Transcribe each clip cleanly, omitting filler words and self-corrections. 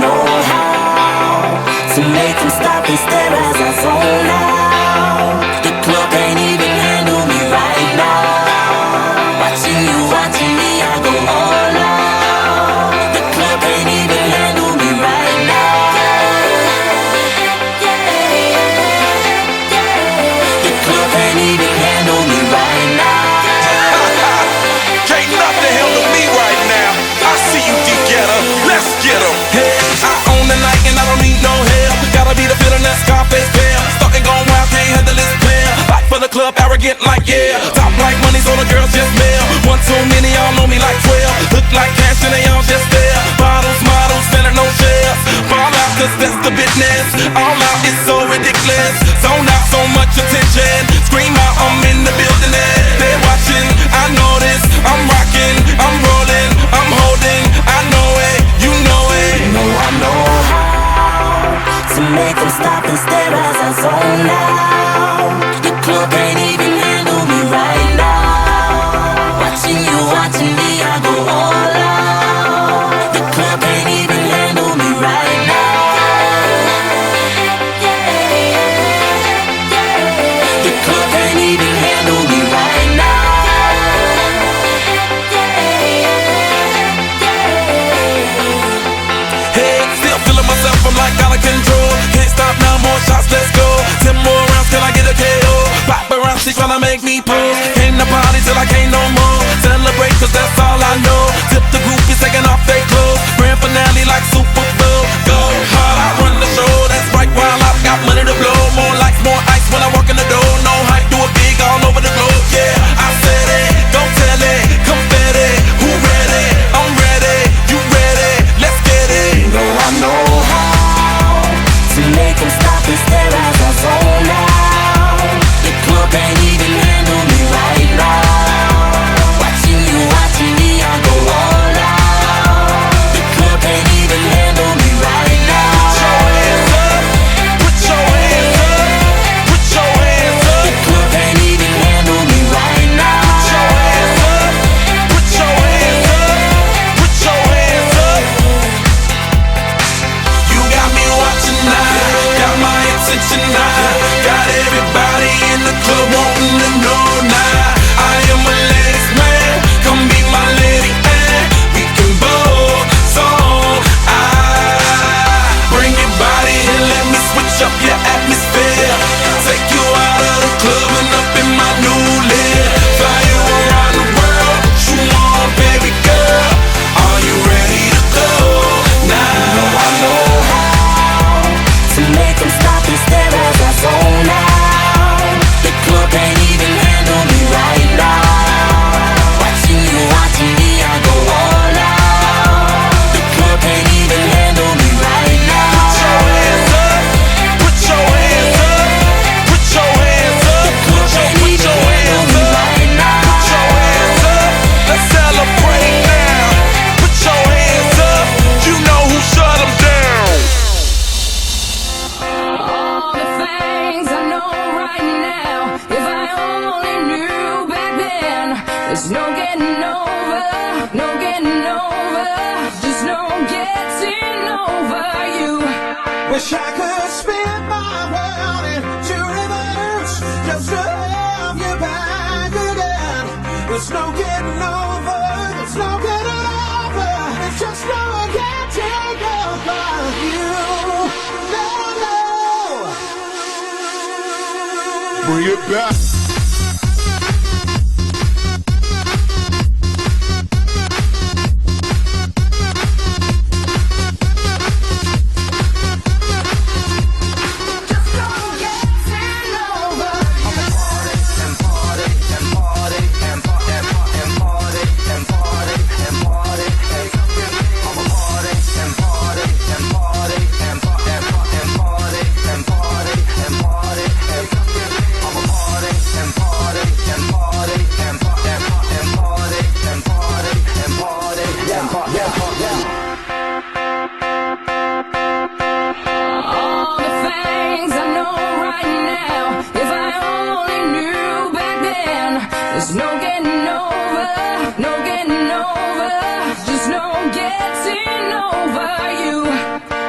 know how to make them stop and stare as I zone out. The club can't even handle me right now. Watching me, I go all out. The club can't even handle me right now. The club can't even handle me right now. Can't nothing handle me right now. I see you, D-Getter. Let's get 'em. Hey, I own the night and I don't need no help. Gotta be the feeling that Scarface feel. Starting going wild, can't handle this player. Back for the club, arrogant like yeah. Top like money, so the girls just mail. One too many, y'all know me like 12. Look like cash and they all just there. Bottles, models, selling no shares. Fall out, cause that's the business. All out is so ridiculous. Zone out, so much attention. Scream out, I'm in the building. They're watching, I know this. I'm rocking, I'm rolling, I'm holding. I know it, you know it. You know I know how to make them stop and stare as I zone out. The club can't even handle me right now. Watching me, I go all out. The club can't even handle me right now. The club can't even handle me right now. Hey, still feeling myself, I'm like out of control. Can't stop now, more shots, let's go. 10 more rounds till I get a KO. Paparazzi tryna make me pose. Came to party till I can't no more. Celebrate cause that's all I know. Tip the groupies taking off their clothes. Grand finale like Super Bowl. Go hard, I run the show. That's right, while I've got money to blow. More lights, more ice when I walk in the door. No hype, do it big all over the globe. Yeah, I said it, go tell it. Confetti, who ready? I'm ready, you ready? Let's get it. You know I know how to make them stop and stare as I zone out. The club can't even handle me right now. Watching me, I go all out. The club can't even handle me right now. Put your hands up, put your hands up, The club can't even handle me right now. put your hands up, put your hands up, put your hands up. You got me watching now, got my attention now, got everybody in the club wanting to know now. I am a ladies man, come be my lady and we can both zone. Bring your body and let me switch up your atmosphere. Take you out of the club and up in my new lid. Fly you around the world, you want baby girl. Are you ready to go now? I know how to make them stop and stare as I zone out. The club can't even handle me right now. Watching me, I go all out. The club can't even handle me right now. Put your hands up, put your hands up, put your hands up, put your hands up, put your hands up. Let's celebrate now. Put your hands up, you know who shut them down. All the things I know right now, if I only knew back then, there's no getting over, no getting over, just no getting over you. Wish I could spin my world into reverse just to have you back again. There's no getting over, there's no getting over, there's just no getting over you. No, no. Bring it back. Just no getting over you. All the things I know right now, if I only knew back then, there's no getting over, no getting over, just no getting over you.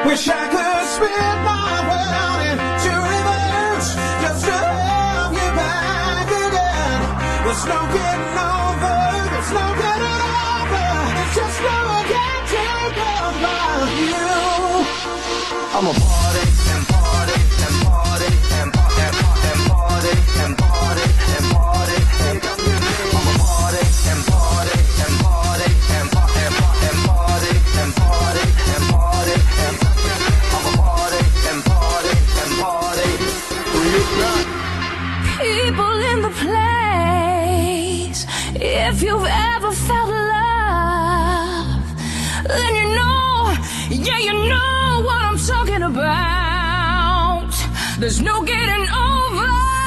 Wish I could spin my world into reverse just to have you back again. There's no getting over, there's no getting over. It's just no getting over you. I'm a party and party and party and party and party and party and party and party. I'm a party and party and party and party and party and party and party and party. I'm a party and party and party. People in the place. If you've ever felt love, then you know, yeah, you know what I'm talking about. There's no getting over.